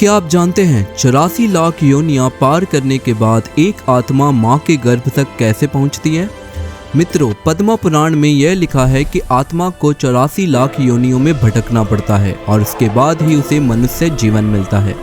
क्या आप जानते हैं 84 लाख योनियां पार करने के बाद एक आत्मा मां के गर्भ तक कैसे पहुंचती है? मित्रों, पद्म पुराण में यह लिखा है कि आत्मा को 84 लाख योनियों में भटकना पड़ता है और उसके बाद ही उसे मनुष्य जीवन मिलता है।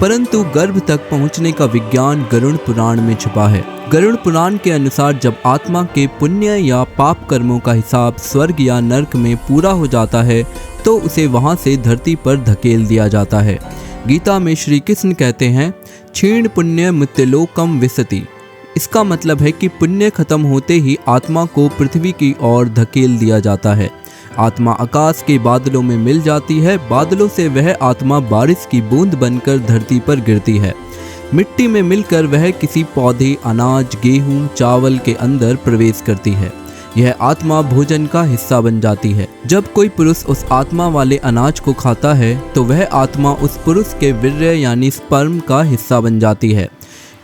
परंतु गर्भ तक पहुंचने का विज्ञान गरुड़ पुराण में छुपा है। गरुड़ पुराण के अनुसार जब आत्मा के पुण्य या पाप कर्मों का हिसाब स्वर्ग या नरक में पूरा हो जाता है तो उसे वहां से धरती पर धकेल दिया जाता है। गीता में श्री कृष्ण कहते हैं, क्षीण पुण्य मृत्युलोकम विशति। इसका मतलब है कि पुण्य खत्म होते ही आत्मा को पृथ्वी की ओर धकेल दिया जाता है। आत्मा आकाश के बादलों में मिल जाती है। बादलों से वह आत्मा बारिश की बूंद बनकर धरती पर गिरती है। मिट्टी में मिलकर वह किसी पौधे, अनाज, गेहूं, चावल के अंदर प्रवेश करती है। यह आत्मा भोजन का हिस्सा बन जाती है। जब कोई पुरुष उस आत्मा वाले अनाज को खाता है तो वह आत्मा उस पुरुष के वीर्य यानी स्पर्म का हिस्सा बन जाती है।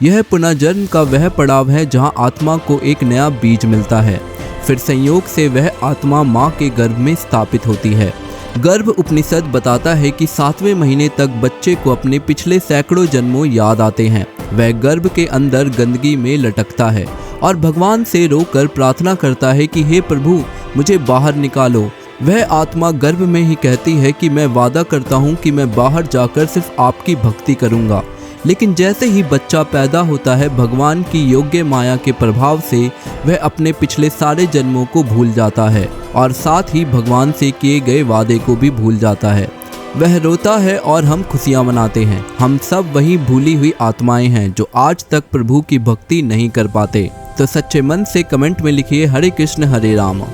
यह पुनर्जन्म का वह पड़ाव है जहां आत्मा को एक नया बीज मिलता है। फिर संयोग से वह आत्मा मां के गर्भ में स्थापित होती है। गर्भ उपनिषद बताता है कि 7वें महीने तक बच्चे को अपने पिछले सैकड़ों जन्मों याद आते हैं। वह गर्भ के अंदर गंदगी में लटकता है और भगवान से रोकर प्रार्थना करता है कि हे प्रभु, मुझे बाहर निकालो। वह आत्मा गर्भ में ही कहती है कि मैं वादा करता हूँ कि मैं बाहर जाकर सिर्फ आपकी भक्ति करूँगा। लेकिन जैसे ही बच्चा पैदा होता है, भगवान की योग्य माया के प्रभाव से वह अपने पिछले सारे जन्मों को भूल जाता है और साथ ही भगवान से किए गए वादे को भी भूल जाता है। वह रोता है और हम खुशियाँ मनाते हैं। हम सब वही भूली हुई आत्माएं हैं जो आज तक प्रभु की भक्ति नहीं कर पाते। तो सच्चे मन से कमेंट में लिखिए हरे कृष्ण हरे राम।